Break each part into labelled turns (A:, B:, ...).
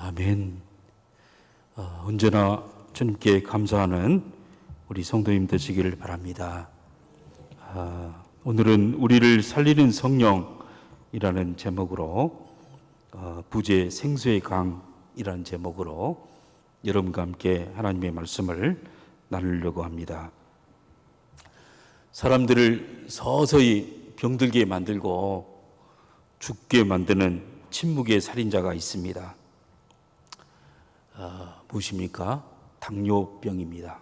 A: 아멘. 언제나 주님께 감사하는 우리 성도님 되시기를 바랍니다. 오늘은 우리를 살리는 성령이라는 제목으로 부재 생수의 강이라는 제목으로 여러분과 함께 하나님의 말씀을 나누려고 합니다. 사람들을 서서히 병들게 만들고 죽게 만드는 침묵의 살인자가 있습니다. 무엇입니까? 당뇨병입니다.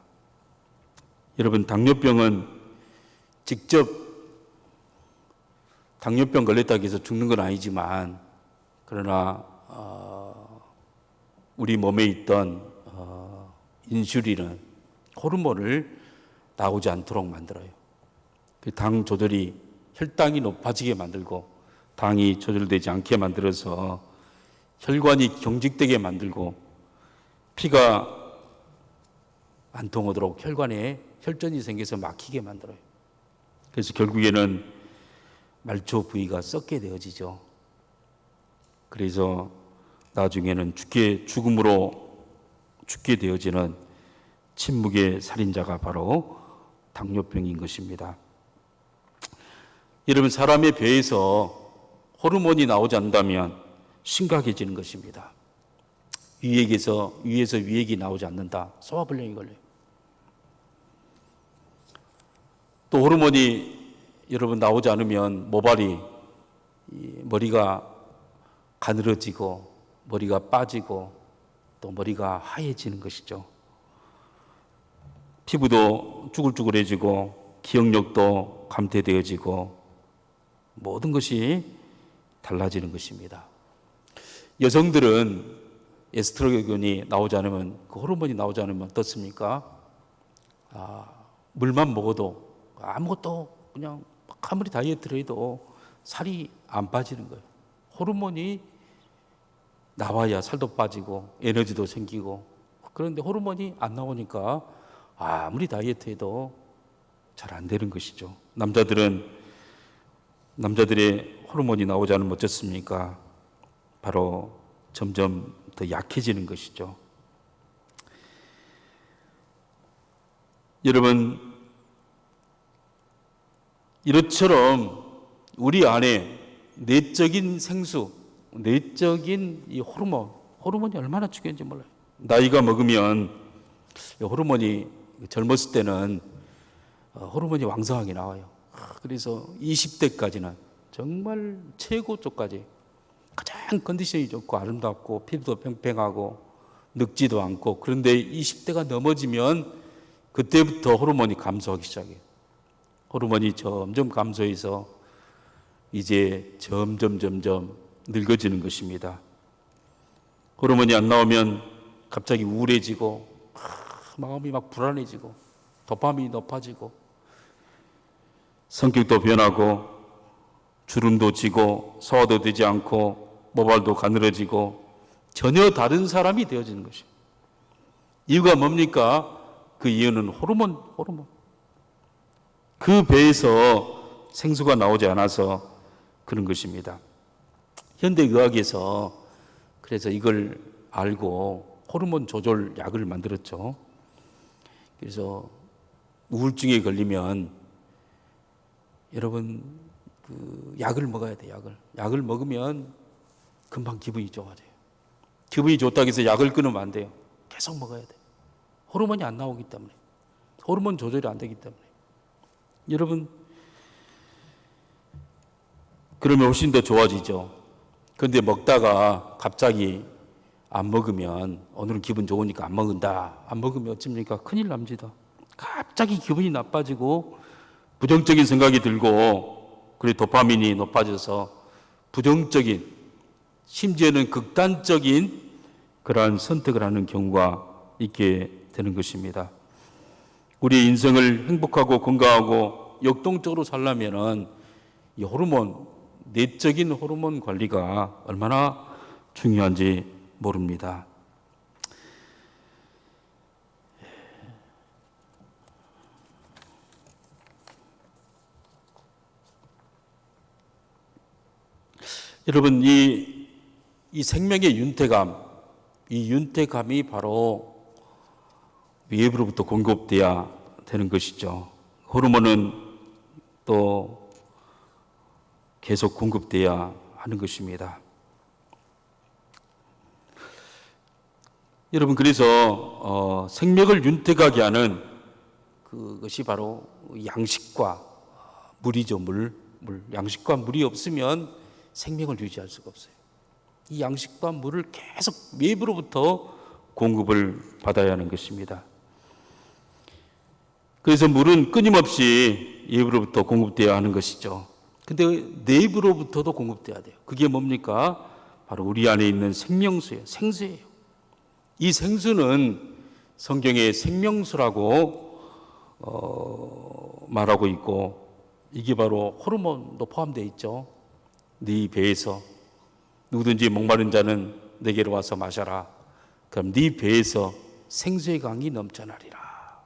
A: 여러분, 당뇨병은 직접 당뇨병 걸렸다고 해서 죽는 건 아니지만, 그러나 우리 몸에 있던 인슐린은 호르몬을 나오지 않도록 만들어요. 그 당 조절이 혈당이 높아지게 만들고 당이 조절되지 않게 만들어서 혈관이 경직되게 만들고 피가 안 통하도록 혈관에 혈전이 생겨서 막히게 만들어요. 그래서 결국에는 말초 부위가 썩게 되어지죠. 그래서 나중에는 죽음으로 죽게 되어지는 침묵의 살인자가 바로 당뇨병인 것입니다. 여러분, 사람의 배에서 호르몬이 나오지 않는다면 심각해지는 것입니다. 위에서 위액이 나오지 않는다. 소화불량이 걸려요. 또 호르몬이 여러분 나오지 않으면 모발이 머리가 가늘어지고 머리가 빠지고 또 머리가 하얘지는 것이죠. 피부도 쭈글쭈글해지고 기억력도 감퇴되어지고 모든 것이 달라지는 것입니다. 여성들은 에스트로겐이 나오지 않으면, 그 호르몬이 나오지 않으면 어떻습니까? 물만 먹어도 아무것도 그냥 아무리 다이어트를 해도 살이 안 빠지는 거예요. 호르몬이 나와야 살도 빠지고 에너지도 생기고, 그런데 호르몬이 안 나오니까 아무리 다이어트 해도 잘 안 되는 것이죠. 남자들의 호르몬이 나오지 않으면 어떻습니까? 바로 점점 더 약해지는 것이죠. 여러분, 이것처럼 우리 안에 내적인 생수, 내적인 이 호르몬이 얼마나 중요한지 몰라요. 나이가 먹으면 호르몬이, 젊었을 때는 호르몬이 왕성하게 나와요. 그래서 20대까지는 정말 최고 쪽까지 가장 컨디션이 좋고 아름답고 피부도 팽팽하고 늙지도 않고, 그런데 20대가 넘어지면 그때부터 호르몬이 감소하기 시작해요. 호르몬이 점점 감소해서 이제 점점 늙어지는 것입니다. 호르몬이 안 나오면 갑자기 우울해지고 마음이 막 불안해지고 도파민이 높아지고 성격도 변하고 주름도 지고 소화도 되지 않고 모발도 가늘어지고 전혀 다른 사람이 되어지는 것이에요. 이유가 뭡니까? 그 이유는 호르몬. 그 배에서 생수가 나오지 않아서 그런 것입니다. 현대의학에서 그래서 이걸 알고 호르몬 조절 약을 만들었죠. 그래서 우울증에 걸리면 여러분 그 약을 먹어야 돼요. 약을 먹으면 금방 기분이 좋아져요. 기분이 좋다고 해서 약을 끊으면 안 돼요. 계속 먹어야 돼요. 호르몬이 안 나오기 때문에, 호르몬 조절이 안 되기 때문에. 여러분, 그러면 훨씬 더 좋아지죠. 그런데 먹다가 갑자기 안 먹으면, 오늘은 기분 좋으니까 안 먹는다, 안 먹으면 어쩝니까? 큰일 납니다. 갑자기 기분이 나빠지고 부정적인 생각이 들고, 그리고 도파민이 높아져서 부정적인, 심지어는 극단적인 그러한 선택을 하는 경우가 있게 되는 것입니다. 우리의 인생을 행복하고 건강하고 역동적으로 살려면은 이 내적인 호르몬 관리가 얼마나 중요한지 모릅니다. 여러분, 이 생명의 윤택감, 이 윤택감이 바로 외부로부터 공급돼야 되는 것이죠. 호르몬은 또 계속 공급돼야 하는 것입니다. 여러분, 그래서 생명을 윤택하게 하는 그것이 바로 양식과 물이죠. 물. 양식과 물이 없으면 생명을 유지할 수가 없어요. 이 양식과 물을 계속 외부로부터 공급을 받아야 하는 것입니다. 그래서 물은 끊임없이 외부로부터 공급되어야 하는 것이죠. 근데 내부로부터도 공급돼야 돼요. 그게 뭡니까? 바로 우리 안에 있는 생명수예요. 생수예요. 이 생수는 성경에 생명수라고 말하고 있고, 이게 바로 호르몬도 포함되어 있죠. 네 배에서 누구든지 목마른 자는 내게로 와서 마셔라. 그럼 네 배에서 생수의 강이 넘쳐나리라.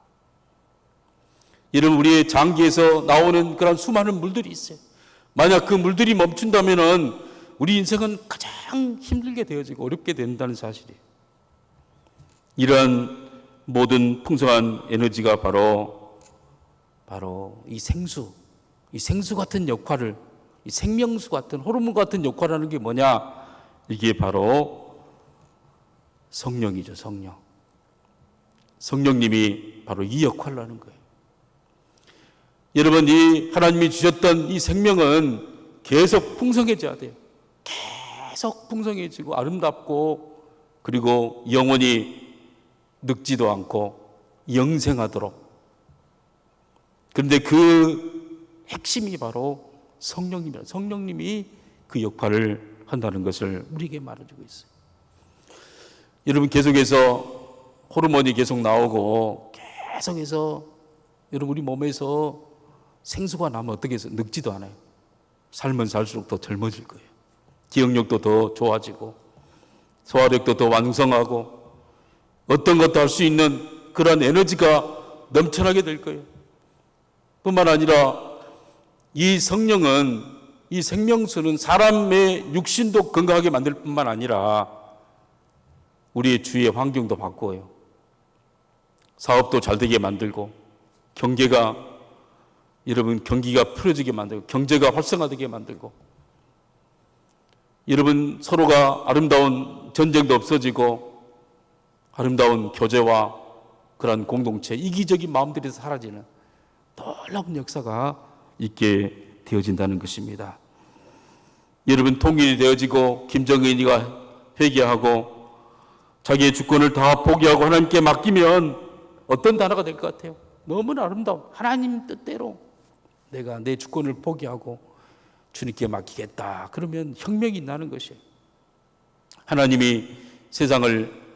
A: 여러분, 우리의 장기에서 나오는 그런 수많은 물들이 있어요. 만약 그 물들이 멈춘다면은 우리 인생은 가장 힘들게 되어지고 어렵게 된다는 사실이에요. 이러한 모든 풍성한 에너지가 바로 이 생수 같은 역할을, 이 생명수 같은, 호르몬 같은 역할을 하는 게 뭐냐? 이게 바로 성령이죠. 성령님이 바로 이 역할을 하는 거예요. 여러분, 이 하나님이 주셨던 이 생명은 계속 풍성해져야 돼요. 계속 풍성해지고 아름답고, 그리고 영원히 늙지도 않고 영생하도록. 그런데 그 핵심이 바로 성령님이라. 성령님이 그 역할을 한다는 것을 우리에게 말해주고 있어요. 여러분, 계속해서 호르몬이 계속 나오고 계속해서 여러분 우리 몸에서 생수가 나면 어떻게 해서 늙지도 않아요. 살면 살수록 더 젊어질 거예요. 기억력도 더 좋아지고 소화력도 더 완성하고 어떤 것도 할 수 있는 그런 에너지가 넘쳐나게 될 거예요. 뿐만 아니라 이 성령은, 이 생명수는 사람의 육신도 건강하게 만들 뿐만 아니라 우리의 주위의 환경도 바꾸어요. 사업도 잘 되게 만들고, 경기가 풀어지게 만들고, 경제가 활성화되게 만들고, 여러분 서로가 아름다운 전쟁도 없어지고, 아름다운 교제와 그런 공동체, 이기적인 마음들이 사라지는 놀라운 역사가 있게 되어진다는 것입니다. 여러분, 통일이 되어지고 김정은이가 회개하고 자기의 주권을 다 포기하고 하나님께 맡기면 어떤 나라가 될 것 같아요? 너무나 아름다운 하나님 뜻대로 내가 내 주권을 포기하고 주님께 맡기겠다. 그러면 혁명이 나는 것이에요. 하나님이 세상을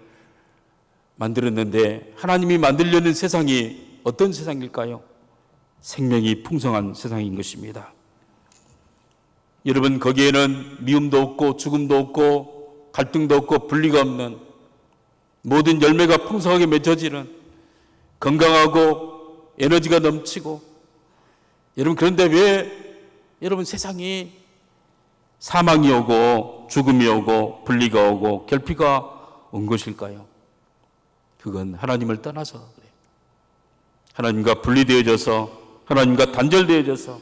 A: 만들었는데 하나님이 만들려는 세상이 어떤 세상일까요? 생명이 풍성한 세상인 것입니다. 여러분, 거기에는 미움도 없고 죽음도 없고 갈등도 없고 분리가 없는 모든 열매가 풍성하게 맺어지는 건강하고 에너지가 넘치고, 여러분 그런데 왜 여러분 세상이 사망이 오고 죽음이 오고 분리가 오고 결핍가 온 것일까요? 그건 하나님을 떠나서 그래요. 하나님과 분리되어져서, 하나님과 단절되어져서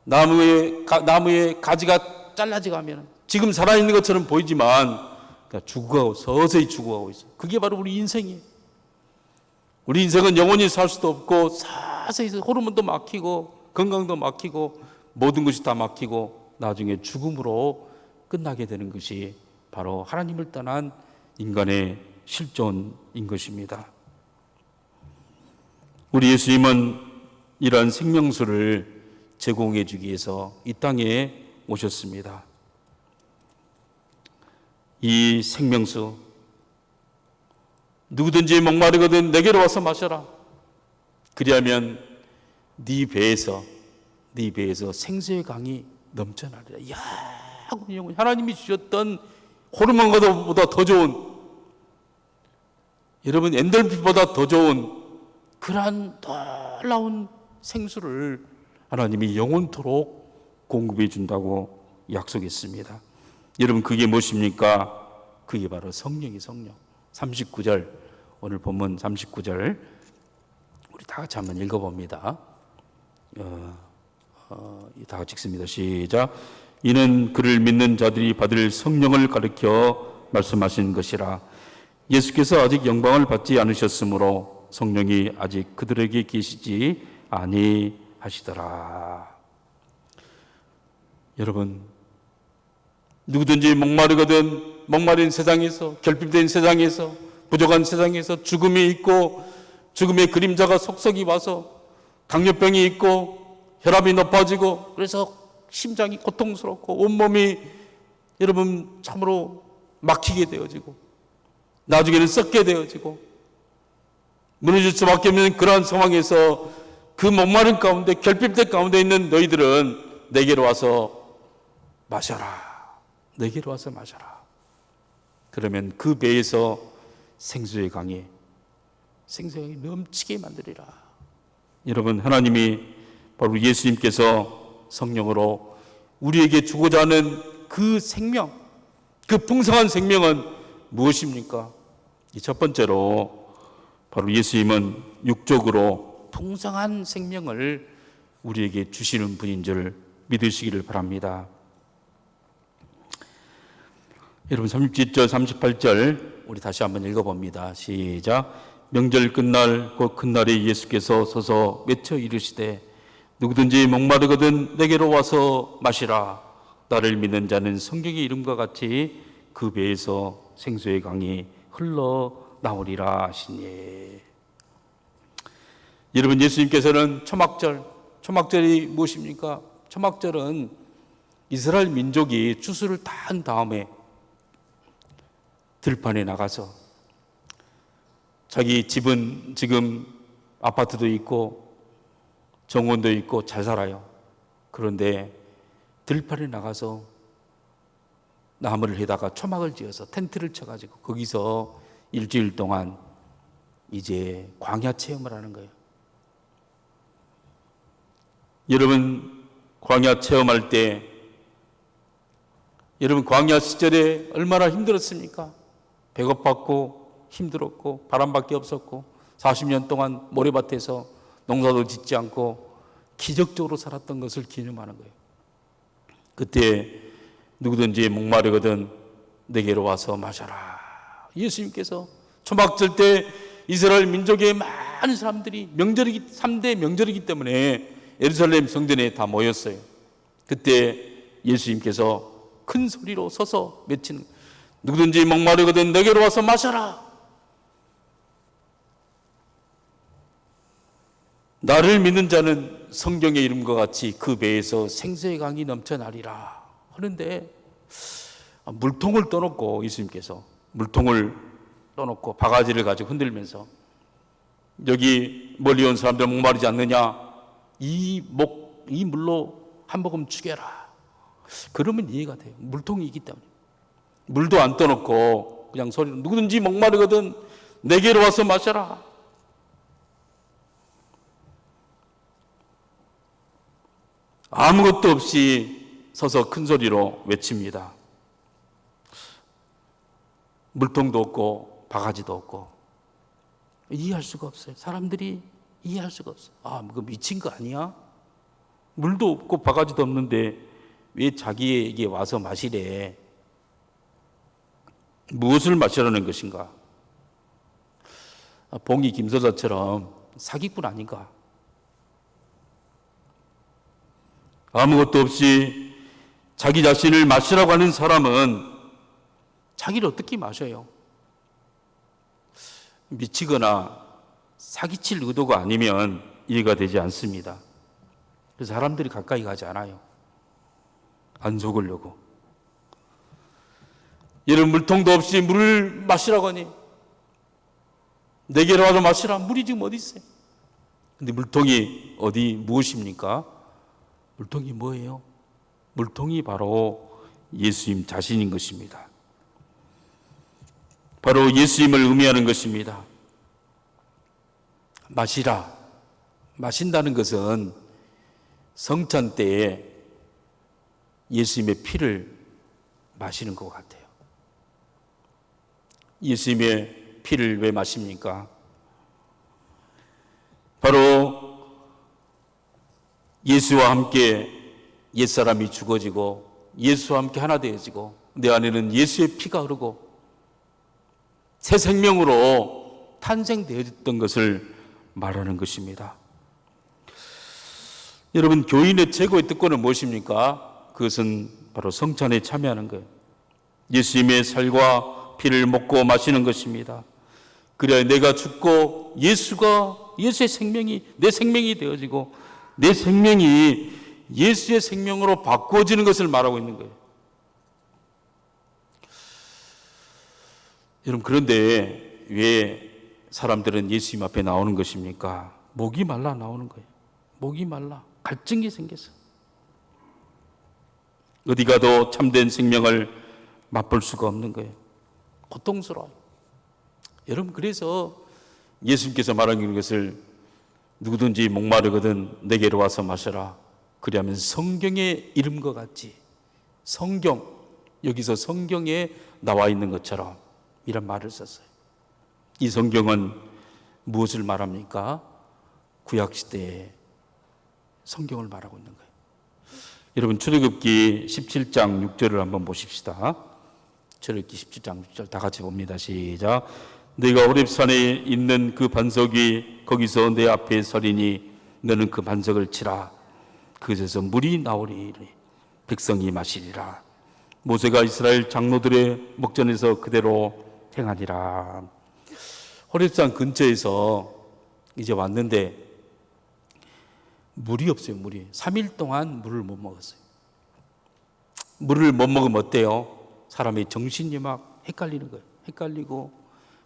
A: 나무의 가지가 잘라져 가면 지금 살아있는 것처럼 보이지만 서서히 죽어가고 있어요. 그게 바로 우리 인생이에요. 우리 인생은 영원히 살 수도 없고 서서히 호르몬도 막히고 건강도 막히고 모든 것이 다 막히고 나중에 죽음으로 끝나게 되는 것이 바로 하나님을 떠난 인간의 실존인 것입니다. 우리 예수님은 이러한 생명수를 제공해 주기 위해서 이 땅에 오셨습니다. 이 생명수, 누구든지 목마르거든 내게로 와서 마셔라. 그리하면 네 배에서 생수의 강이 넘쳐나리라. 이야, 하나님이 주셨던 호르몬보다 더 좋은, 여러분 엔돌핀보다 더 좋은 그러한 놀라운 생수를 하나님이 영원토록 공급해 준다고 약속했습니다. 여러분, 그게 무엇입니까? 그게 바로 성령이 성령. 39절, 오늘 본문 39절 우리 다 같이 한번 읽어봅니다. 다 같이 읽습니다. 시작. 이는 그를 믿는 자들이 받을 성령을 가리켜 말씀하신 것이라. 예수께서 아직 영광을 받지 않으셨으므로 성령이 아직 그들에게 계시지 아니하시더라. 여러분, 누구든지 목마른 세상에서, 결핍된 세상에서, 부족한 세상에서 죽음이 있고 죽음의 그림자가 속속이 와서 당뇨병이 있고 혈압이 높아지고 그래서 심장이 고통스럽고 온몸이 여러분 참으로 막히게 되어지고 나중에는 썩게 되어지고 무너질 수밖에 없는 그러한 상황에서 그 목마른 가운데 결핍된 가운데 있는 너희들은 내게로 와서 마셔라. 내게로 와서 마셔라. 그러면 그 배에서 생수의 강이 넘치게 만들리라. 여러분, 하나님이 바로 예수님께서 성령으로 우리에게 주고자 하는 그 생명, 그 풍성한 생명은 무엇입니까? 첫 번째로 바로 예수님은 육적으로 풍성한 생명을 우리에게 주시는 분인 줄 믿으시기를 바랍니다. 여러분 37절 38절 우리 다시 한번 읽어봅니다. 시작. 명절 끝날 곧 큰 날에 예수께서 서서 외쳐 이르시되 누구든지 목마르거든 내게로 와서 마시라. 나를 믿는 자는 성경의 이름과 같이 그 배에서 생수의 강이 흘러나오리라 하시니. 여러분, 예수님께서는 초막절이 무엇입니까? 초막절은 이스라엘 민족이 추수를 다 한 다음에 들판에 나가서 자기 집은 지금 아파트도 있고 정원도 있고 잘 살아요. 그런데 들판에 나가서 나무를 해다가 초막을 지어서 텐트를 쳐가지고 거기서 일주일 동안 이제 광야 체험을 하는 거예요. 여러분, 광야 체험할 때 여러분 광야 시절에 얼마나 힘들었습니까? 배고팠고 힘들었고 바람밖에 없었고 40년 동안 모래밭에서 농사도 짓지 않고 기적적으로 살았던 것을 기념하는 거예요. 그때 누구든지 목마르거든 내게로 와서 마셔라. 예수님께서 초막절 때 이스라엘 민족의 많은 사람들이 3대 명절이기 때문에 예루살렘 성전에 다 모였어요. 그때 예수님께서 큰 소리로 서서 외치는 누구든지 목마르거든 내게로 와서 마셔라. 나를 믿는 자는 성경의 이름과 같이 그 배에서 생수의 강이 넘쳐나리라 하는데 물통을 떠놓고 예수님께서 물통을 떠놓고 바가지를 가지고 흔들면서 여기 멀리 온 사람들 목마르지 않느냐? 이 물로 한 모금 죽여라. 그러면 이해가 돼요. 물통이 있기 때문에. 물도 안 떠놓고 그냥 소리로 누구든지 목마르거든 내게로 와서 마셔라. 아무것도 없이 서서 큰 소리로 외칩니다. 물통도 없고 바가지도 없고 이해할 수가 없어요. 사람들이 이해할 수가 없어요. 그거 미친 거 아니야? 물도 없고 바가지도 없는데 왜 자기에게 와서 마시래? 무엇을 마시라는 것인가? 봉이 김서자처럼 사기꾼 아닌가? 아무것도 없이 자기 자신을 마시라고 하는 사람은 자기를 어떻게 마셔요? 미치거나 사기칠 의도가 아니면 이해가 되지 않습니다. 그래서 사람들이 가까이 가지 않아요. 안 속으려고. 이런 물통도 없이 물을 마시라고 하니 내게로 와서 마시라. 물이 지금 어디 있어요? 근데 물통이 무엇입니까? 물통이 뭐예요? 물통이 바로 예수님 자신인 것입니다. 바로 예수님을 의미하는 것입니다. 마시라. 마신다는 것은 성찬 때에 예수님의 피를 마시는 것 같아요. 예수님의 피를 왜 마십니까? 바로 예수와 함께 옛사람이 죽어지고 예수와 함께 하나 되어지고 내 안에는 예수의 피가 흐르고 새 생명으로 탄생되었던 것을 말하는 것입니다. 여러분, 교인의 최고의 특권은 무엇입니까? 그것은 바로 성찬에 참여하는 거예요. 예수님의 살과 피를 먹고 마시는 것입니다. 그래야 내가 죽고 예수의 생명이 내 생명이 되어지고 내 생명이 예수의 생명으로 바꾸어지는 것을 말하고 있는 거예요. 여러분, 그런데 왜 사람들은 예수님 앞에 나오는 것입니까? 목이 말라 나오는 거예요. 목이 말라. 갈증이 생겼어. 어디 가도 참된 생명을 맛볼 수가 없는 거예요. 고통스러워요. 여러분, 그래서 예수님께서 말하는 것을 누구든지 목마르거든 내게로 와서 마셔라. 그리하면 성경의 이름과 같이 성경, 여기서 성경에 나와 있는 것처럼 이런 말을 썼어요. 이 성경은 무엇을 말합니까? 구약시대의 성경을 말하고 있는 거예요. 여러분, 출애굽기 17장 6절을 한번 보십시다. 출애굽기 17장 6절 다 같이 봅니다. 시작. 내가 호렙산에 있는 그 반석이 거기서 내 앞에 서리니 너는 그 반석을 치라. 그곳에서 물이 나오리니 백성이 마시리라. 모세가 이스라엘 장로들의 목전에서 그대로 행하니라. 호렙산 근처에서 이제 왔는데 물이 없어요. 물이 3일 동안 물을 못 먹었어요. 물을 못 먹으면 어때요? 사람의 정신이 막 헷갈리는 거예요. 헷갈리고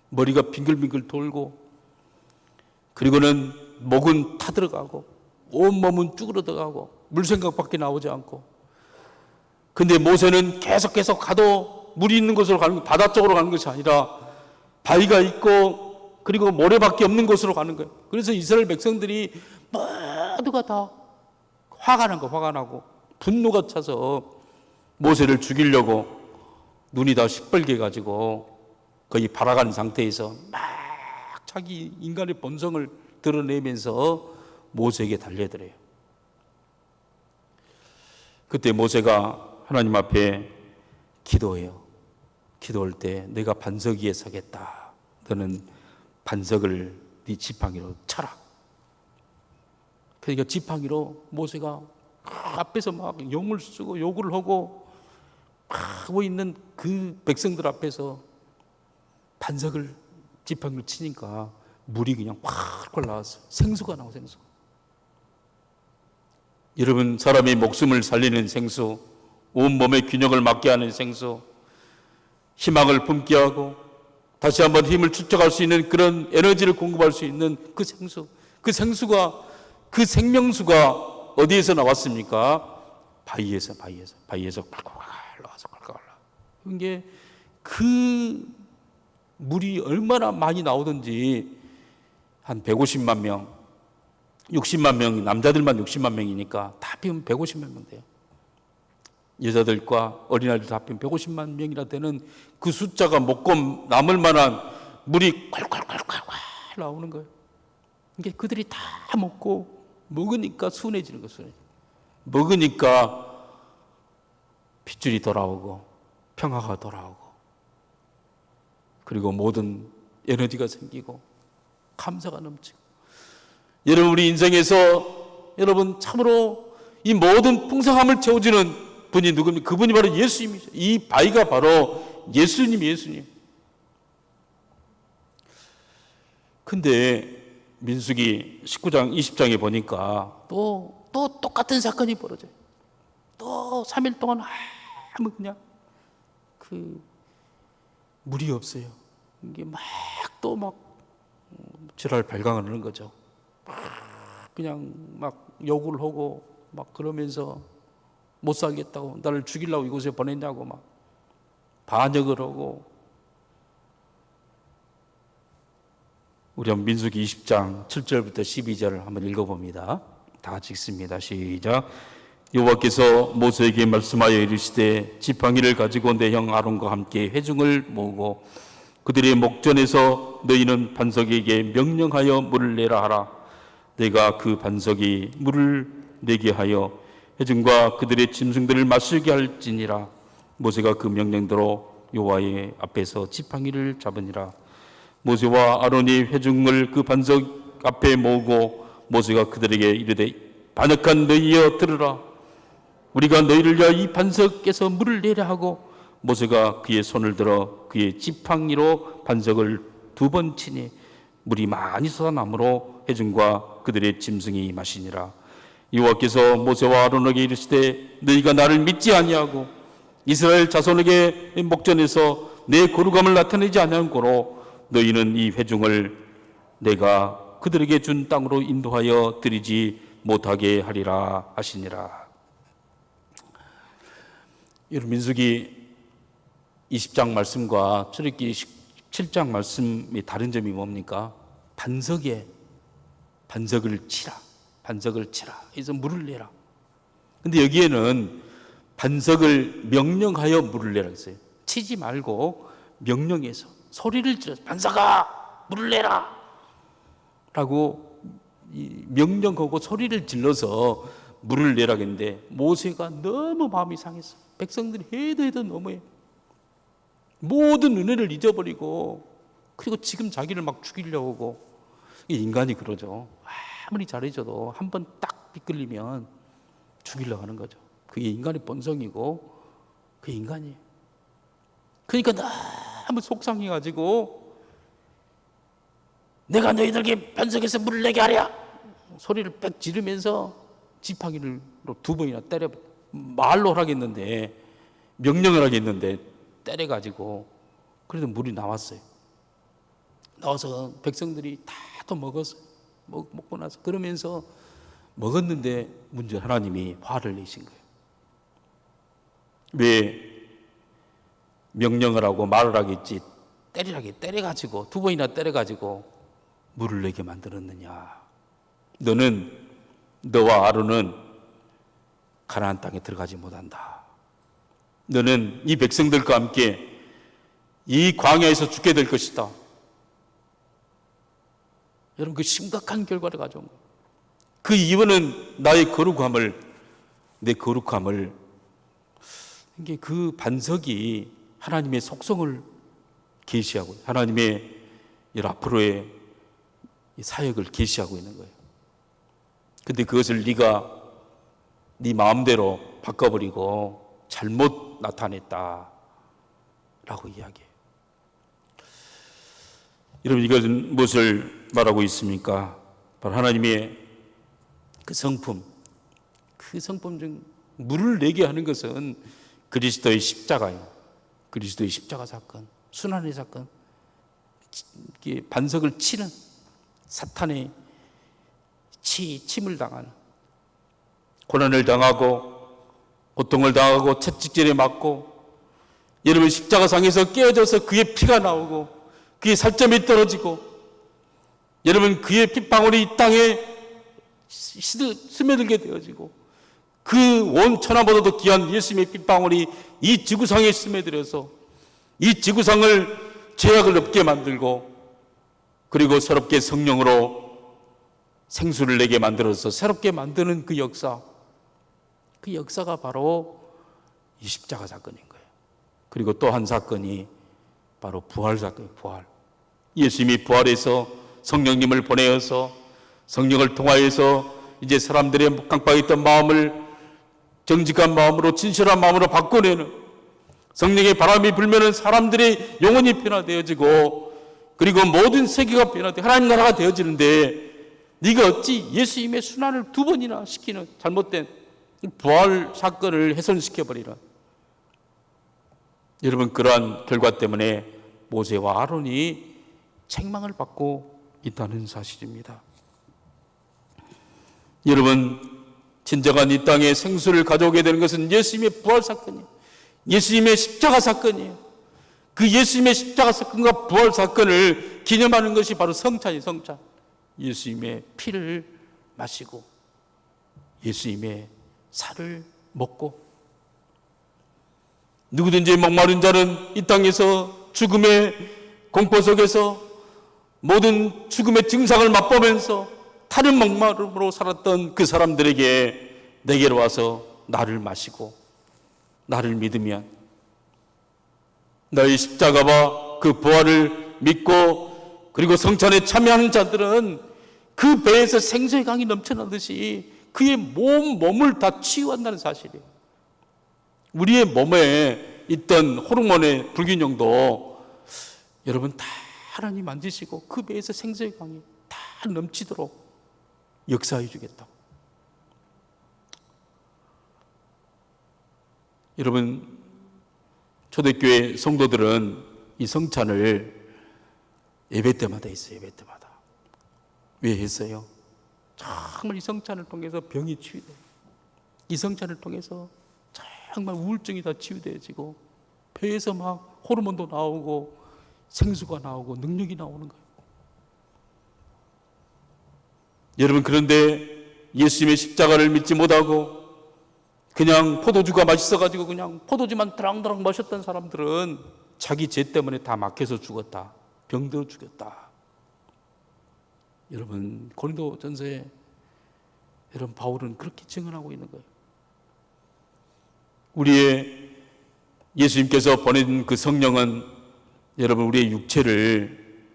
A: 머리가 빙글빙글 돌고, 그리고는 목은 타들어가고 온몸은 쭈그러들어가고 물 생각밖에 나오지 않고. 근데 모세는 계속 가도 물이 있는 곳으로 가는, 바다 쪽으로 가는 것이 아니라 바위가 있고 그리고 모래밖에 없는 곳으로 가는 거예요. 그래서 이스라엘 백성들이 모두가 다 화가 난 거, 화가 나고 분노가 차서 모세를 죽이려고 눈이 다 시뻘게 가지고 거의 발아간 상태에서 막 자기 인간의 본성을 드러내면서 모세에게 달려들어요. 그때 모세가 하나님 앞에 기도해요. 기도할 때 내가 반석 위에 서겠다. 너는 반석을 네 지팡이로 쳐라. 그러니까 지팡이로 모세가 앞에서 막 용을 쓰고 욕을 하고 막 하고 있는 그 백성들 앞에서 반석을 지팡이로 치니까 물이 그냥 확 나왔어요. 생수가 나와, 생수. 여러분, 사람의 목숨을 살리는 생수, 온몸의 균형을 맞게 하는 생수, 희망을 품게 하고 다시 한번 힘을 축적할 수 있는 그런 에너지를 공급할 수 있는 그 생수, 그 생수가, 그 생명수가 어디에서 나왔습니까? 바위에서 콸콸 나와서 콸콸. 이게 그 물이 얼마나 많이 나오든지 한 150만 명, 60만 명, 남자들만 60만 명이니까 다 합치면 150만 명 돼요. 여자들과 어린아이들 다 합치면 150만 명이나 되는 그 숫자가 먹고 남을 만한 물이 콸콸 나오는 거예요. 이게 그들이 다 먹으니까 순해지는 거예요. 먹으니까 핏줄이 돌아오고 평화가 돌아오고 그리고 모든 에너지가 생기고 감사가 넘치고. 여러분, 우리 인생에서 여러분 참으로 이 모든 풍성함을 채워주는 분이 누굽니까? 그분이 바로 예수님이죠. 이 바위가 바로 예수님. 근데 민수기 19장 20장에 보니까 또 똑같은 사건이 벌어져요. 또 3일 동안 아무 그냥 그 물이 없어요. 이게 막 지랄 발광을 하는 거죠. 그냥 막 욕을 하고 막 그러면서 못 살겠다고, 나를 죽이려고 이곳에 보냈냐고 막 반역을 하고. 우리 한번 민수기 20장 7절부터 12절을 한번 읽어봅니다. 다 같이 읽습니다. 시작. 여호와께서 모세에게 말씀하여 이르시되 지팡이를 가지고 내 형 아론과 함께 회중을 모으고 그들의 목전에서 너희는 반석에게 명령하여 물을 내라 하라. 내가 그 반석이 물을 내게 하여 회중과 그들의 짐승들을 마시게 할지니라. 모세가 그 명령대로 여호와의 앞에서 지팡이를 잡으니라. 모세와 아론이 회중을 그 반석 앞에 모으고 모세가 그들에게 이르되 반역한 너희여 들으라. 우리가 너희를 위하여 이 반석에서 물을 내려 하고 모세가 그의 손을 들어 그의 지팡이로 반석을 2번 치니 물이 많이 솟아나므로 회중과 그들의 짐승이 마시니라. 여호와께서 모세와 아론에게 이르시되 너희가 나를 믿지 아니하고 이스라엘 자손에게 목전에서 내 거룩함을 나타내지 아니한 고로 너희는 이 회중을 내가 그들에게 준 땅으로 인도하여 드리지 못하게 하리라 하시니라. 여러분, 민수기 20장 말씀과 출애굽기 17장 말씀의 다른 점이 뭡니까? 반석을 치라. 반석을 치라. 그래서 물을 내라. 근데 여기에는 반석을 명령하여 물을 내라 했어요. 치지 말고 명령해서 소리를 질러서 반석아 물을 내라 라고 명령하고 소리를 질러서 물을 내라 했는데 모세가 너무 마음이 상했어. 백성들이 해도 너무해. 모든 은혜를 잊어버리고 그리고 지금 자기를 막 죽이려고 하고. 인간이 그러죠. 아무리 잘해줘도 한 번 딱 삐끌리면 죽이려고 하는 거죠. 그게 인간의 본성이고 그게 인간이에요. 그러니까 너무 속상해가지고 내가 너희들에게 반석에서 물을 내게 하랴 소리를 빽 지르면서 지팡이를 2번이나 때려 말로 하겠는데 명령을 하겠는데 때려가지고 그래도 물이 나왔어요. 나와서 백성들이 다 또 먹었어요. 먹고 나서 그러면서 먹었는데 문제 하나님이 화를 내신 거예요. 왜 명령을 하고 말을 하겠지 때리라게 때려가지고 2번이나 때려가지고 물을 내게 만들었느냐. 너와 아론은 가나안 땅에 들어가지 못한다. 너는 이 백성들과 함께 이 광야에서 죽게 될 것이다. 여러분, 그 심각한 결과를 가져온 거예요. 그 이유는 나의 내 거룩함을 이게 그 반석이 하나님의 속성을 계시하고 하나님의 앞으로의 사역을 계시하고 있는 거예요. 근데 그것을 네가 네 마음대로 바꿔버리고 잘못 나타냈다라고 이야기해요. 여러분, 이것은 무엇을 말하고 있습니까? 바로 하나님의 그 성품 중 물을 내게 하는 것은 그리스도의 십자가예요. 그리스도의 십자가 사건, 순환의 사건, 반석을 치는 사탄의 침을 당하는, 고난을 당하고 고통을 당하고 채찍질에 맞고 여러분 십자가상에서 깨어져서 그의 피가 나오고 그의 살점이 떨어지고 여러분 그의 핏방울이 이 땅에 스며들게 되어지고 그 온 천하보다도 귀한 예수님의 핏방울이 이 지구상에 스며들어서 이 지구상을 죄악을 없게 만들고 그리고 새롭게 성령으로 생수를 내게 만들어서 새롭게 만드는 그 역사가 바로 이 십자가 사건인 거예요. 그리고 또 한 사건이 바로 부활 사건이에요. 부활. 예수님이 부활해서 성령님을 보내어서 성령을 통하여서 이제 사람들의 깜빡했던 마음을 정직한 마음으로 진실한 마음으로 바꿔내는 성령의 바람이 불면은 사람들의 영혼이 변화되어지고 그리고 모든 세계가 변화되어 하나님 나라가 되어지는데 네가 어찌 예수님의 순환을 2번이나 시키는 잘못된 부활 사건을 훼손시켜버리는. 여러분, 그러한 결과 때문에 모세와 아론이 책망을 받고 있다는 사실입니다. 여러분, 진정한 이 땅에 생수를 가져오게 되는 것은 예수님의 부활 사건이에요. 예수님의 십자가 사건이에요. 그 예수님의 십자가 사건과 부활 사건을 기념하는 것이 바로 성찬이에요. 성찬. 예수님의 피를 마시고 예수님의 살을 먹고 누구든지 목마른 자는 이 땅에서 죽음의 공포 속에서 모든 죽음의 증상을 맛보면서 타는 목마름으로 살았던 그 사람들에게 내게로 와서 나를 마시고 나를 믿으면 너희 십자가와 그 부활을 믿고 그리고 성찬에 참여하는 자들은 그 배에서 생수의 강이 넘쳐나듯이 그의 몸을 다 치유한다는 사실이에요. 우리의 몸에 있던 호르몬의 불균형도 여러분 다 하나님 만지시고 그 배에서 생수의 강이 다 넘치도록 역사해 주겠다고. 여러분, 초대교회 성도들은 이 성찬을 예배 때마다 했어요. 예배 때마다. 왜 했어요? 정말 이 성찬을 통해서 병이 치유돼요. 이 성찬을 통해서 정말 우울증이 다 치유되어지고 배에서 막 호르몬도 나오고 생수가 나오고 능력이 나오는 거예요. 여러분, 그런데 예수님의 십자가를 믿지 못하고 그냥 포도주가 맛있어가지고 그냥 포도주만 드랑드랑 마셨던 사람들은 자기 죄 때문에 다 막혀서 죽었다. 병들어 죽였다. 여러분, 고린도전서에 여러분 바울은 그렇게 증언하고 있는 거예요. 우리의 예수님께서 보낸 그 성령은 여러분 우리의 육체를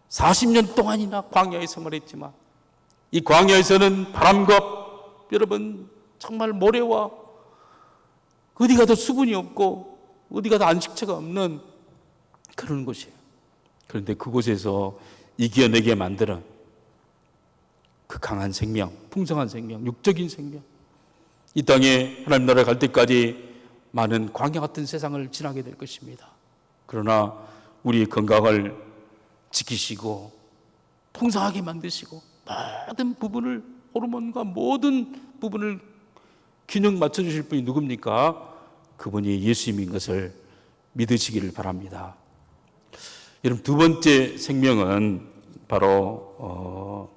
A: 40년 동안이나 광야에 생활했지만 이 광야에서는 바람과 여러분 정말 모래와 어디 가도 수분이 없고 어디 가도 안식처가 없는 그런 곳이에요. 그런데 그곳에서 이겨내게 만드는 그 강한 생명, 풍성한 생명, 육적인 생명, 이 땅에 하나님 나라 갈 때까지 많은 광야 같은 세상을 지나게 될 것입니다. 그러나 우리의 건강을 지키시고 풍성하게 만드시고 모든 부분을 호르몬과 모든 부분을 균형 맞춰주실 분이 누굽니까? 그분이 예수님인 것을 믿으시기를 바랍니다. 여러분, 두 번째 생명은 바로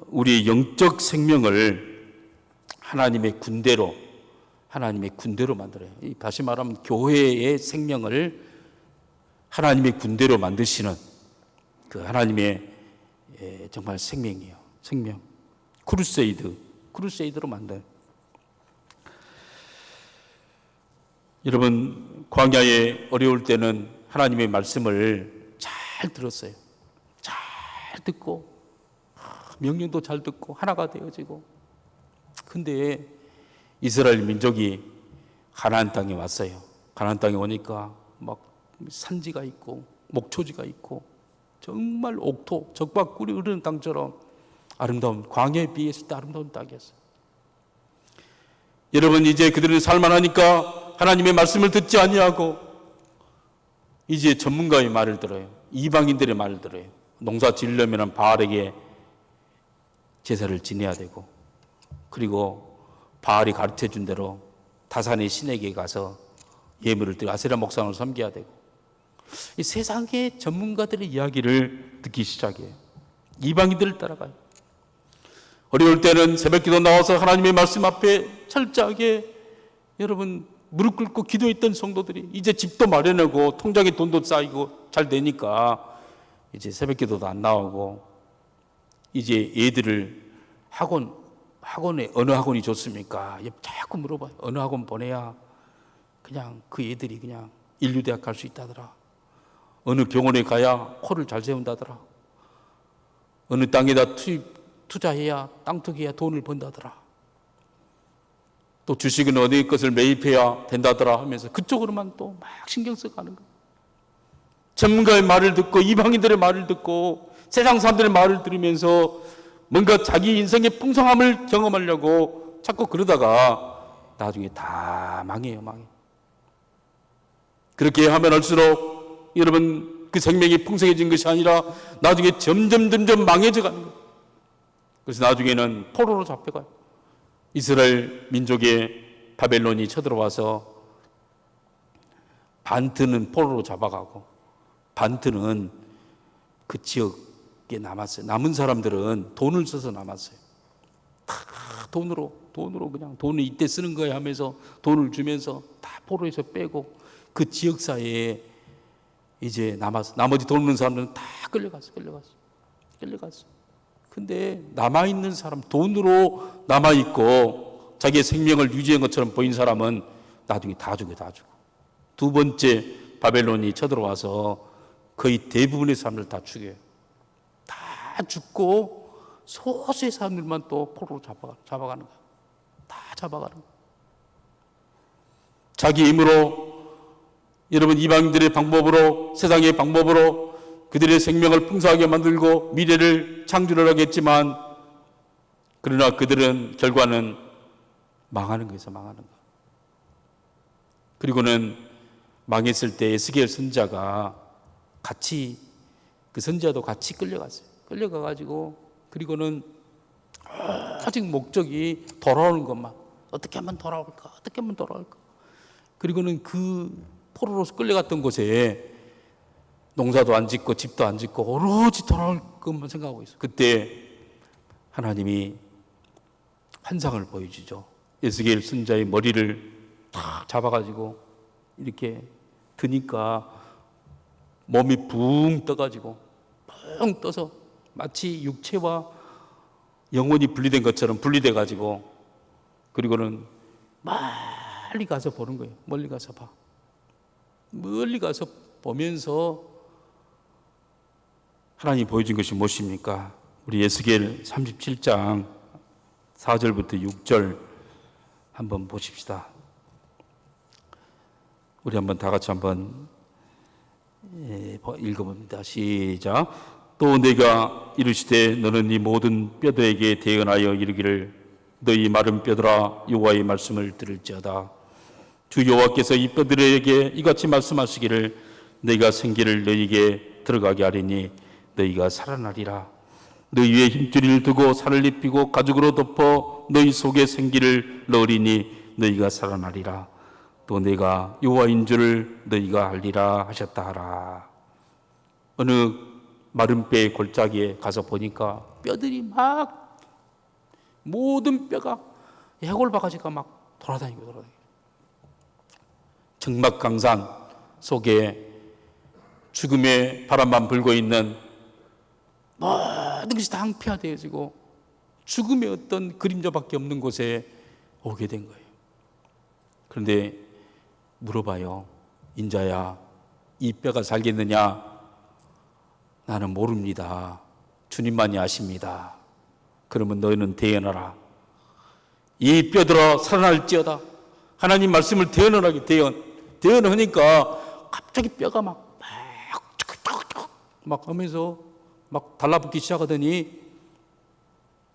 A: 우리의 영적 생명을 하나님의 군대로 만들어요. 다시 말하면 교회의 생명을 하나님의 군대로 만드시는 그 하나님의 정말 생명이에요. 생명. 크루세이드로 만든. 여러분, 광야에 어려울 때는 하나님의 말씀을 잘 들었어요. 잘 듣고 명령도 잘 듣고 하나가 되어지고. 근데 이스라엘 민족이 가나안 땅에 왔어요. 가나안 땅에 오니까 막 산지가 있고 목초지가 있고 정말 옥토, 적과 꿀이 흐르는 땅처럼 아름다운, 광야에 비했을 때 아름다운 땅이었어요. 여러분, 이제 그들은 살만하니까 하나님의 말씀을 듣지 아니하고 이제 전문가의 말을 들어요. 이방인들의 말을 들어요. 농사 지으려면 바알에게 제사를 지내야 되고, 그리고 바알이 가르쳐준 대로 다산의 신에게 가서 예물을 드려 아세라 목상을 섬겨야 되고, 이 세상의 전문가들의 이야기를 듣기 시작해요. 이방인들을 따라가요. 어려울 때는 새벽기도 나와서 하나님의 말씀 앞에 철저하게 여러분 무릎 꿇고 기도했던 성도들이 이제 집도 마련하고 통장에 돈도 쌓이고 잘 되니까 이제 새벽기도도 안 나오고, 이제 애들을 학원에 어느 학원이 좋습니까? 자꾸 물어봐요. 어느 학원 보내야 그냥 그 애들이 그냥 인류대학 갈 수 있다더라. 어느 병원에 가야 코를 잘 세운다더라. 어느 땅에다 투자해야, 땅 투기해야 돈을 번다더라. 또 주식은 어디 것을 매입해야 된다더라 하면서 그쪽으로만 또 막 신경 써가는 거예요. 전문가의 말을 듣고 이방인들의 말을 듣고 세상 사람들의 말을 들으면서 뭔가 자기 인생의 풍성함을 경험하려고 자꾸 그러다가 나중에 다 망해요. 그렇게 하면 할수록 여러분 그 생명이 풍성해진 것이 아니라 나중에 점점 망해져 가는 거예요. 그래서 나중에는 포로로 잡혀가요. 이스라엘 민족의 바벨론이 쳐들어와서 반트는 포로로 잡아가고 반트는 그 지역에 남았어요. 남은 사람들은 돈을 써서 남았어요. 다 돈으로 그냥 돈을 이때 쓰는 거야 하면서 돈을 주면서 다 포로에서 빼고 그 지역사회에 이제 나머지 돕는 사람들은 다 끌려갔어. 근데 남아있는 사람, 돈으로 남아있고 자기의 생명을 유지한 것처럼 보인 사람은 나중에 다 죽어. 두 번째 바벨론이 쳐들어와서 거의 대부분의 사람들 다 죽여요. 다 죽고 소수의 사람들만 또 포로로 잡아가는 거야. 다 잡아가는 거야. 자기 힘으로, 여러분, 이방인들의 방법으로, 세상의 방법으로 그들의 생명을 풍성하게 만들고 미래를 창조를 하겠지만, 그러나 그들은 결과는 망하는 거예요. 망하는 거. 그리고는 망했을 때 에스겔 선지자가 같이, 그 선지자도 같이 끌려갔어요. 끌려가가지고, 그리고는 아직 목적이 돌아오는 것만, 어떻게 하면 돌아올까? 그리고는 그 포로로서 끌려갔던 곳에 농사도 안 짓고 집도 안 짓고 오로지 돌아올 것만 생각하고 있어요. 그때 하나님이 환상을 보여주죠. 에스겔 선지자의 머리를 탁 잡아가지고 이렇게 드니까 몸이 붕 떠가지고 붕 떠서 마치 육체와 영혼이 분리된 것처럼 분리돼가지고, 그리고는 멀리 가서 보는 거예요. 멀리 가서 봐. 멀리 가서 보면서 하나님이 보여준 것이 무엇입니까? 우리 에스겔 37장 4절부터 6절 한번 보십시다. 우리 한번 다 같이 한번 읽어봅니다. 시작. 또 내가 이르시되 너는 이 모든 뼈들에게 대언하여 이르기를 너희 마른 뼈들아 여호와의 말씀을 들을지어다. 주 여호와께서 이 뼈들에게 이같이 말씀하시기를 너희가 생기를 너희에게 들어가게 하리니 너희가 살아나리라. 너희 위에 힘줄이를 두고 살을 입히고 가죽으로 덮어 너희 속에 생기를 넣으리니 너희가 살아나리라. 또 내가 여호와인 줄을 너희가 알리라 하셨다 하라. 어느 마른 뼈의 골짜기에 가서 보니까 뼈들이 막, 모든 뼈가 해골바가지가 막 돌아다니고 정막강산 속에 죽음의 바람만 불고 있는 모든 것이 다 황폐화되어지고 죽음의 어떤 그림자밖에 없는 곳에 오게 된 거예요. 그런데 물어봐요. 인자야, 이 뼈가 살겠느냐? 나는 모릅니다. 주님만이 아십니다. 그러면 너희는 대언하라. 이 뼈들아 살아날지어다. 하나님 말씀을 대언하게 대언하니까 갑자기 뼈가 막 하면서 막 달라붙기 시작하더니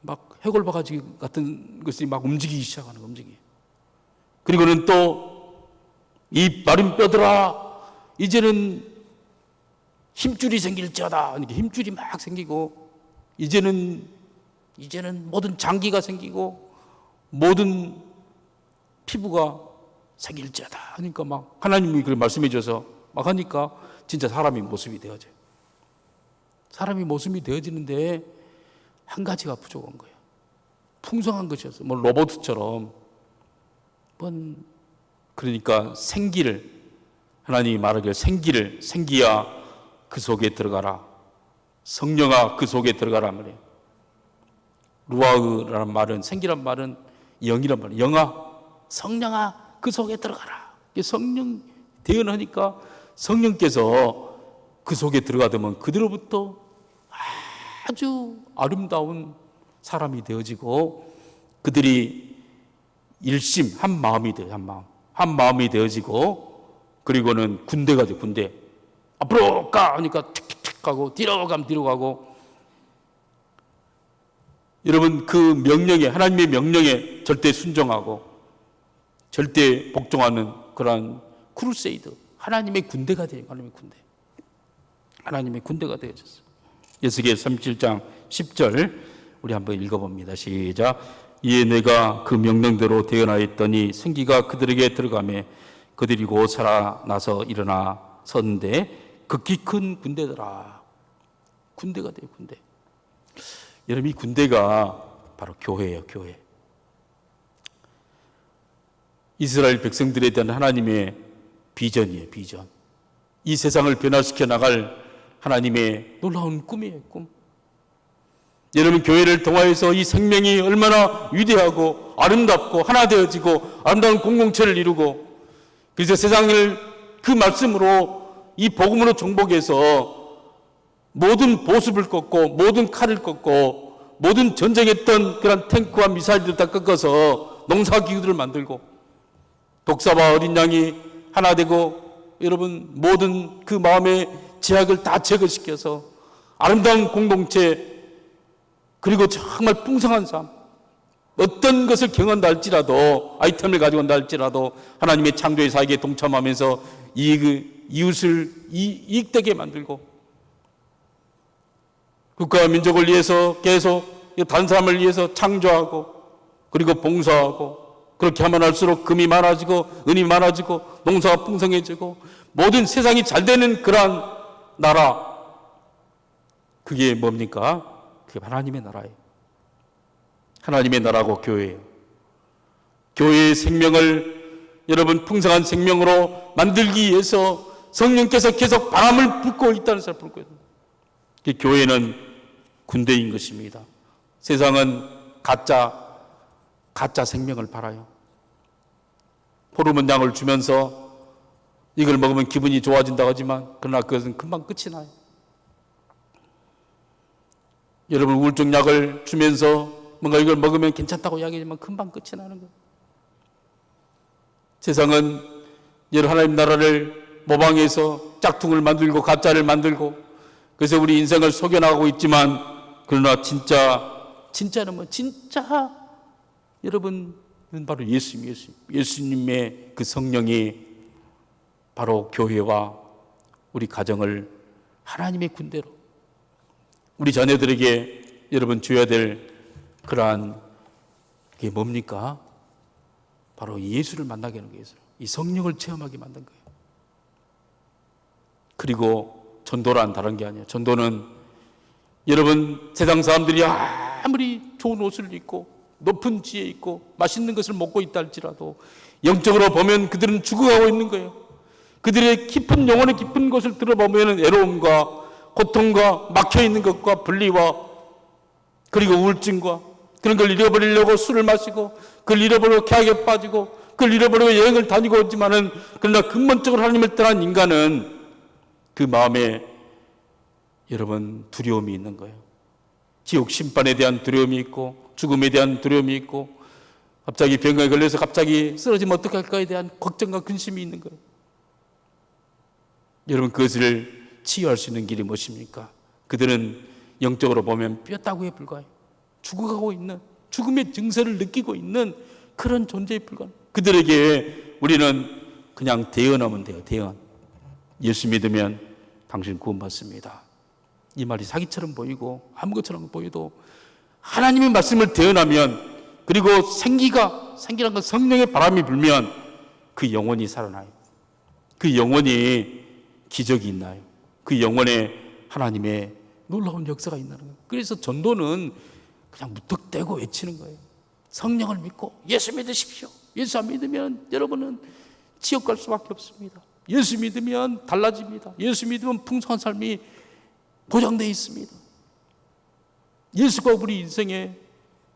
A: 막 해골바가지 같은 것이 막 움직이기 시작하는 거, 움직이. 그리고는 또 이 마른 뼈들아 이제는 힘줄이 생길지어다. 이렇게 힘줄이 막 생기고 이제는 모든 장기가 생기고 모든 피부가 생길지어다 하니까 막 하나님이 그걸 말씀해 줘서 막 하니까 진짜 사람이 모습이 되어져요. 사람이 모습이 되어지는데 한 가지가 부족한 거예요. 풍성한 것이었어요. 뭐 로봇처럼. 그러니까 생기를, 하나님이 말하기를 생기야 그 속에 들어가라. 성령아 그 속에 들어가라 말이에요. 루아흐라는 말은, 생기란 말은 영이란 말이에요. 영아, 성령아 그 속에 들어가라. 성령 대언하니까 성령께서 그 속에 들어가되면 그대로부터 아주 아름다운 사람이 되어지고 그들이 일심 한 마음이 돼요. 한 마음이 되어지고 그리고는 군대가 돼요. 군대. 앞으로 가 하니까 툭툭툭 가고 뒤로 가면 뒤로 가고. 여러분 그 명령에, 하나님의 명령에 절대 순종하고 절대 복종하는 그러한 크루세이드, 하나님의 군대가 돼요. 하나님의 군대가 되어졌어요. 에스겔 37장 10절 우리 한번 읽어봅니다. 시작. 이에 내가 그 명령대로 대언하였더니 생기가 그들에게 들어가매 그들이 곧 살아나서 일어나 섰는데 극히 큰 군대더라. 군대가 돼요. 군대. 여러분 이 군대가 바로 교회예요. 교회. 이스라엘 백성들에 대한 하나님의 비전이에요. 비전. 이 세상을 변화시켜 나갈 하나님의 놀라운 꿈이에요, 꿈. 여러분, 교회를 통하여서 이 생명이 얼마나 위대하고 아름답고 하나 되어지고 아름다운 공동체를 이루고, 그래서 세상을 그 말씀으로, 이 복음으로 정복해서 모든 보습을 꺾고 모든 칼을 꺾고 모든 전쟁했던 그런 탱크와 미사일들 다 꺾어서 농사기구들을 만들고 독사와 어린 양이 하나 되고, 여러분, 모든 그 마음의 제약을 다 제거시켜서 아름다운 공동체, 그리고 정말 풍성한 삶, 어떤 것을 경험한다 할지라도, 아이템을 가지고 온다 할지라도 하나님의 창조의 사역에 동참하면서 이웃을 이익되게 만들고, 국가와 민족을 위해서 계속 다른 사람을 위해서 창조하고, 그리고 봉사하고, 그렇게 하면 할수록 금이 많아지고 은이 많아지고 농사가 풍성해지고 모든 세상이 잘 되는 그러한 나라, 그게 뭡니까? 그게 하나님의 나라예요. 하나님의 나라고 교회예요. 교회의 생명을 여러분 풍성한 생명으로 만들기 위해서 성령께서 계속 바람을 불고 있다는 사람을 불고 있다. 교회는 군대인 것입니다. 세상은 가짜 생명을 팔아요. 호르몬 약을 주면서 이걸 먹으면 기분이 좋아진다고 하지만 그러나 그것은 금방 끝이 나요. 여러분, 우울증 약을 주면서 뭔가 이걸 먹으면 괜찮다고 이야기하지만 금방 끝이 나는 거예요. 세상은 여러 하나님 나라를 모방해서 짝퉁을 만들고 가짜를 만들고, 그래서 우리 인생을 속여나가고 있지만, 그러나 진짜는 뭐, 진짜 여러분은 바로 예수님의 그 성령이 바로 교회와 우리 가정을 하나님의 군대로, 우리 자녀들에게 여러분 줘야 될 그러한 게 뭡니까? 바로 예수를 만나게 하는 거예요. 이 성령을 체험하게 만든 거예요. 그리고 전도란 다른 게 아니에요. 전도는 여러분, 세상 사람들이 아무리 좋은 옷을 입고 높은 지에 있고 맛있는 것을 먹고 있다 할지라도 영적으로 보면 그들은 죽어가고 있는 거예요. 그들의 깊은 영혼의 깊은 것을 들어보면 애로움과 고통과 막혀있는 것과 분리와 그리고 우울증과 그런 걸 잃어버리려고 술을 마시고, 그걸 잃어버리고 쾌락에 빠지고, 그걸 잃어버리고 여행을 다니고 있지만은, 그러나 근본적으로 하나님을 떠난 인간은 그 마음에 여러분 두려움이 있는 거예요. 지옥 심판에 대한 두려움이 있고, 죽음에 대한 두려움이 있고, 갑자기 병에 걸려서 갑자기 쓰러지면 어떻게 할까에 대한 걱정과 근심이 있는 거예요. 여러분, 그것을 치유할 수 있는 길이 무엇입니까? 그들은 영적으로 보면 뼈다구에 불과해요. 죽어가고 있는, 죽음의 증세를 느끼고 있는 그런 존재에 불과해요. 그들에게 우리는 그냥 대언하면 돼요. 대언. 예수 믿으면 당신 구원받습니다. 이 말이 사기처럼 보이고 아무것처럼 보여도 하나님의 말씀을 대언하면, 그리고 생기란 건 성령의 바람이 불면 그 영혼이 살아나요. 그 영혼이 기적이 있나요? 그 영혼에 하나님의 놀라운 역사가 있다는 거예요. 그래서 전도는 그냥 무턱대고 외치는 거예요. 성령을 믿고 예수 믿으십시오. 예수 안 믿으면 여러분은 지옥 갈 수밖에 없습니다. 예수 믿으면 달라집니다. 예수 믿으면 풍성한 삶이 보장되어 있습니다. 예수가 우리 인생의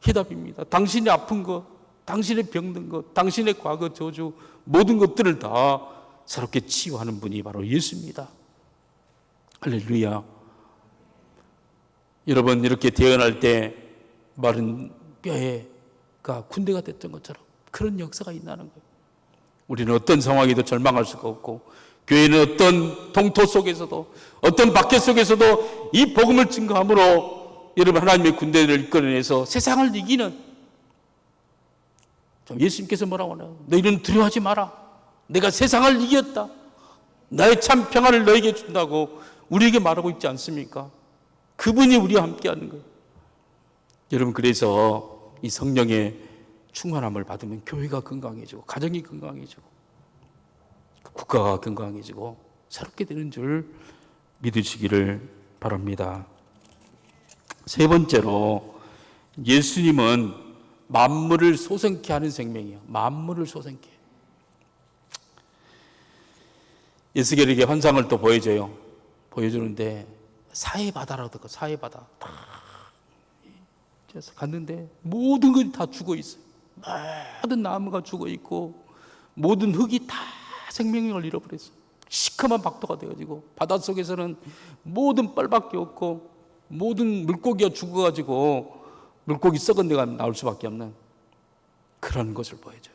A: 해답입니다. 당신의 아픈 것, 당신의 병든 것, 당신의 과거 저주, 모든 것들을 다 새롭게 치유하는 분이 바로 예수입니다. 할렐루야. 여러분, 이렇게 대언할 때 마른 뼈가 군대가 됐던 것처럼 그런 역사가 있다는 거예요. 우리는 어떤 상황에도 절망할 수가 없고, 교회는 어떤 동토 속에서도, 어떤 박해 속에서도 이 복음을 증거함으로 여러분 하나님의 군대를 이끌어내서 세상을 이기는, 예수님께서 뭐라고 하나요? 너희는 두려워하지 마라. 내가 세상을 이겼다. 나의 참 평안을 너에게 준다고 우리에게 말하고 있지 않습니까? 그분이 우리와 함께하는 거예요. 여러분, 그래서 이 성령의 충만함을 받으면 교회가 건강해지고, 가정이 건강해지고, 국가가 건강해지고 새롭게 되는 줄 믿으시기를 바랍니다. 세 번째로, 예수님은 만물을 소생케 하는 생명이에요. 만물을 소생케. 에스겔에게 환상을 또 보여줘요. 보여주는데 사해 바다라고 하더라고요. 사해 바다. 다 갔는데 모든 것이 다 죽어 있어요. 모든 나무가 죽어 있고 모든 흙이 다 생명력을 잃어버렸어요. 시커먼 박도가 되어지고 바닷속에서는 모든 뻘밖에 없고 모든 물고기가 죽어가지고 물고기 썩은 데가 나올 수밖에 없는 그런 것을 보여줘요.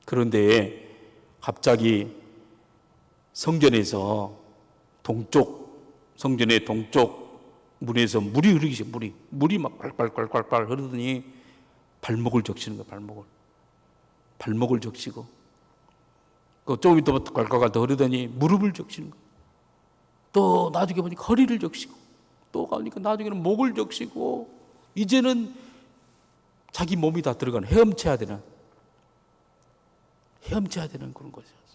A: 그런데 갑자기 성전에서 성전의 동쪽 문에서 물이 흐르기 시작해요. 물이 막 빨빨빨빨빨 흐르더니 발목을 적시는 거예요. 발목을 적시고 조금 있다 콸콸콸 더 흐르더니 무릎을 적시는 거예요. 또 나중에 보니까 허리를 적시고 또 가니까 나중에는 목을 적시고 이제는 자기 몸이 다 들어가는 헤엄쳐야 되는 그런 것이었어요.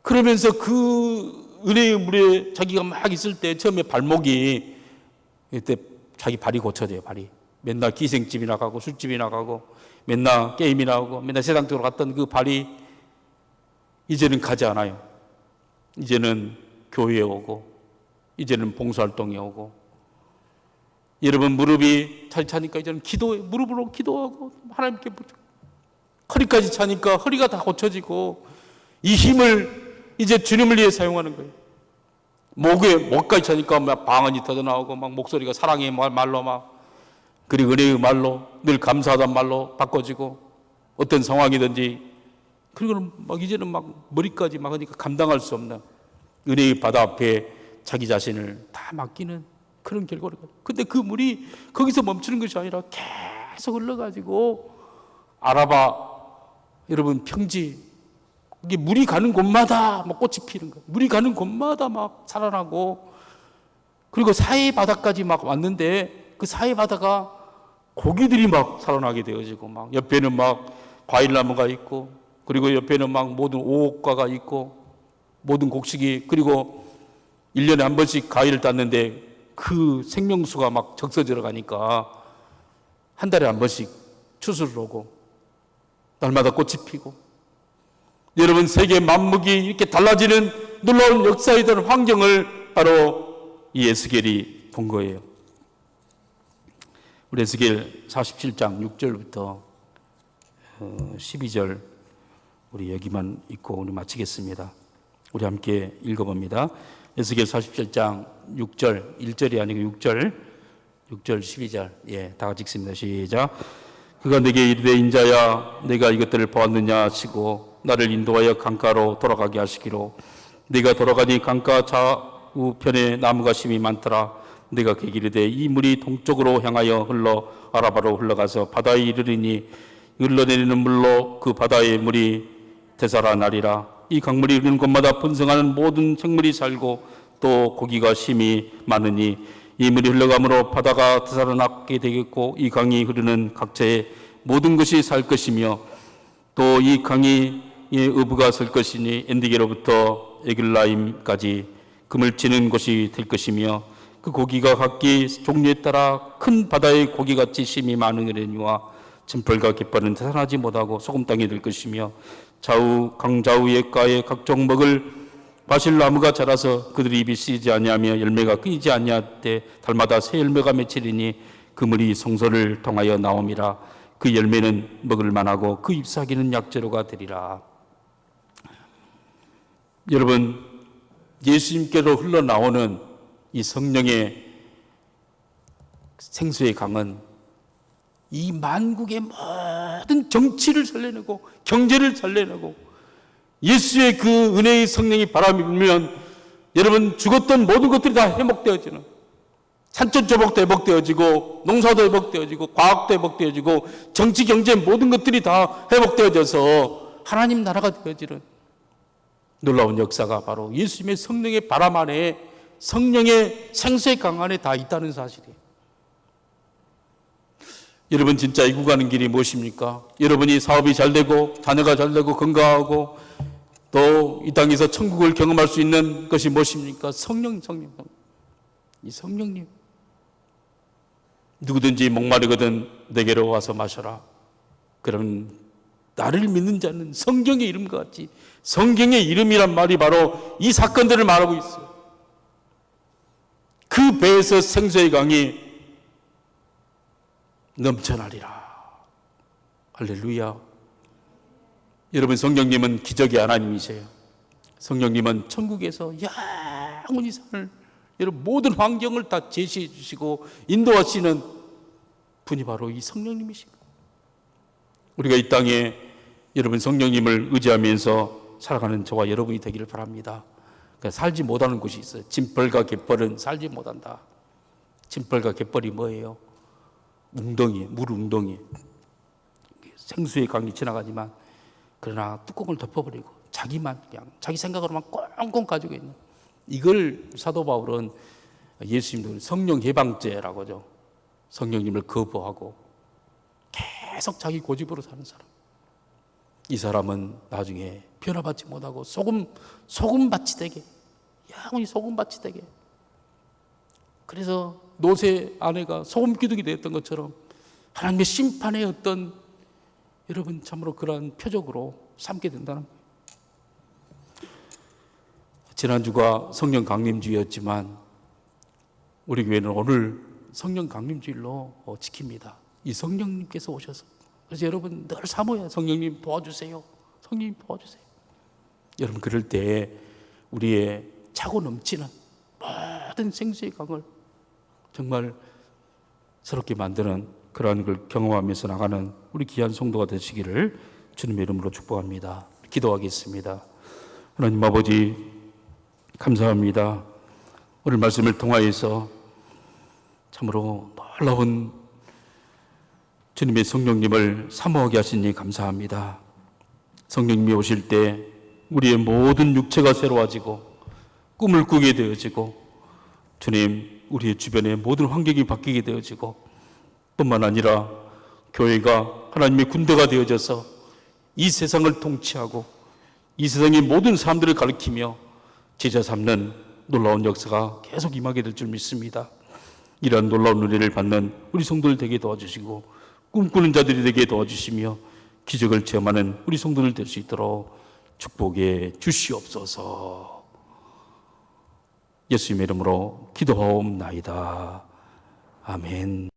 A: 그러면서 그 은혜의 물에 자기가 막 있을 때 처음에 발목이 이때 자기 발이 고쳐져요. 발이 맨날 기생집이나 가고 술집이나 가고 맨날 게임이나 하고 맨날 세상적으로 갔던 그 발이 이제는 가지 않아요. 이제는 교회에 오고 이제는 봉사활동에 오고 여러분 무릎이 잘 차니까 이제는 무릎으로 기도하고 하나님께 허리까지 차니까 허리가 다 고쳐지고 이 힘을 이제 주님을 위해 사용하는 거예요. 목까지 차니까 막 방언이 터져나오고 막 목소리가 사랑의 말로 막 그리고 은혜의 말로 늘 감사하다는 말로 바꿔지고 어떤 상황이든지 그리고 막 이제는 막 머리까지 막 하니까 감당할 수 없는 은혜의 바다 앞에 자기 자신을 다 맡기는 그런 결과를. 근데 그 물이 거기서 멈추는 것이 아니라 계속 흘러가지고 아라바 여러분 평지 이게 물이 가는 곳마다 막 꽃이 피는 거예요. 물이 가는 곳마다 막 살아나고 그리고 사해 바다까지 막 왔는데 그 사해 바다가 고기들이 막 살아나게 되어지고 막 옆에는 막 과일나무가 있고 그리고 옆에는 막 모든 오옥과가 있고 모든 곡식이 그리고 1년에 한 번씩 과일을 땄는데 그 생명수가 막 적서져 가니까 한 달에 한 번씩 추수를 오고 날마다 꽃이 피고 여러분 세계 만국이 이렇게 달라지는 놀라운 역사에 대한 환경을 바로 이 에스겔이 본 거예요. 우리 에스겔 47장 6절부터 12절 우리 여기만 읽고 오늘 마치겠습니다. 우리 함께 읽어봅니다. 에스겔 47장 6절 1절이 아니고 6절 12절 다 같이 읽습니다. 시작. 그가 내게 이르되 인자야 내가 이것들을 보았느냐 하시고 나를 인도하여 강가로 돌아가게 하시기로 내가 돌아가니 강가 좌우편에 나무가 심이 많더라. 내가 그에게 이르되 이 물이 동쪽으로 향하여 흘러 아라바로 흘러가서 바다에 이르리니 흘러내리는 물로 그 바다의 물이 되살아나리라. 이 강물이 흐르는 곳마다 분성하는 모든 생물이 살고 또 고기가 심이 많으니 이 물이 흘러가므로 바다가 되살아나게 되겠고 이 강이 흐르는 각처에 모든 것이 살 것이며 또 이 강이 의부가 설 것이니 엔디게로부터 에글라임까지 금을 치는 곳이 될 것이며 그 고기가 각기 종류에 따라 큰 바다의 고기같이 심이 많으려니와 짐벌과 깃발은 되살아나지 못하고 소금 땅이 될 것이며 강 좌우의 가에 각종 먹을 바실나무가 자라서 그들이 입이 쓰이지 아니하며 열매가 끊이지 아니할 때 달마다 새 열매가 맺히리니 그 물이 성소를 통하여 나옴이라. 그 열매는 먹을 만하고 그 잎사귀는 약재로가 되리라. 여러분 예수님께로 흘러나오는 이 성령의 생수의 강은 이 만국의 모든 정치를 살려내고 경제를 살려내고 예수의 그 은혜의 성령이 바람이 불면 여러분 죽었던 모든 것들이 다 회복되어지는 산천조목도 회복되어지고 농사도 회복되어지고 과학도 회복되어지고 정치 경제 모든 것들이 다 회복되어져서 하나님 나라가 되어지는 놀라운 역사가 바로 예수님의 성령의 바람 안에 성령의 생수의 강 안에 다 있다는 사실이에요. 여러분 진짜 이구 가는 길이 무엇입니까? 여러분이 사업이 잘 되고 자녀가 잘 되고 건강하고 또 이 땅에서 천국을 경험할 수 있는 것이 무엇입니까? 성령. 이 성령님. 누구든지 목마르거든 내게로 와서 마셔라. 그럼 나를 믿는 자는 성경의 이름과 같이, 성경의 이름이란 말이 바로 이 사건들을 말하고 있어요. 그 배에서 생수의 강이 넘쳐나리라. 할렐루야. 여러분, 성령님은 기적의 하나님이세요. 성령님은 천국에서 영원히 살 여러분 모든 환경을 다 제시해 주시고 인도하시는 분이 바로 이 성령님이십니다. 우리가 이 땅에 여러분 성령님을 의지하면서 살아가는 저와 여러분이 되기를 바랍니다. 그러니까 살지 못하는 곳이 있어요. 짐벌과 갯벌은 살지 못한다. 짐벌과 갯벌이 뭐예요? 웅덩이, 물 웅덩이. 생수의 강이 지나가지만 그러나 뚜껑을 덮어버리고 자기만 그냥 자기 생각으로만 꽁꽁 가지고 있는, 이걸 사도 바울은 예수님도 성령 해방죄라고 하죠. 성령님을 거부하고 계속 자기 고집으로 사는 사람. 이 사람은 나중에 변화받지 못하고 소금밭이 되게, 영원히 소금밭이 되게. 그래서 노새 아내가 소금기둥이 되었던 것처럼 하나님의 심판의 어떤 여러분 참으로 그러한 표적으로 삼게 된다는 거예요. 지난주가 성령 강림주였지만 우리 교회는 오늘 성령 강림주일로 지킵니다. 이 성령님께서 오셔서, 그래서 여러분 늘 사모해요. 성령님 도와주세요. 성령님 도와주세요. 여러분 그럴 때 우리의 차고 넘치는 모든 생수의 강을 정말 새롭게 만드는 그러한 걸 경험하면서 나가는 우리 귀한 성도가 되시기를 주님의 이름으로 축복합니다. 기도하겠습니다. 하나님 아버지 감사합니다. 오늘 말씀을 통하여서 참으로 놀라운 주님의 성령님을 사모하게 하시니 감사합니다. 성령님이 오실 때 우리의 모든 육체가 새로워지고 꿈을 꾸게 되어지고 주님 우리의 주변의 모든 환경이 바뀌게 되어지고 뿐만 아니라 교회가 하나님의 군대가 되어져서 이 세상을 통치하고 이 세상의 모든 사람들을 가리키며 제자 삼는 놀라운 역사가 계속 임하게 될 줄 믿습니다. 이러한 놀라운 은혜를 받는 우리 성도들 되게 도와주시고 꿈꾸는 자들이 되게 도와주시며 기적을 체험하는 우리 성도들 될 수 있도록 축복해 주시옵소서. 예수님의 이름으로 기도하옵나이다. 아멘.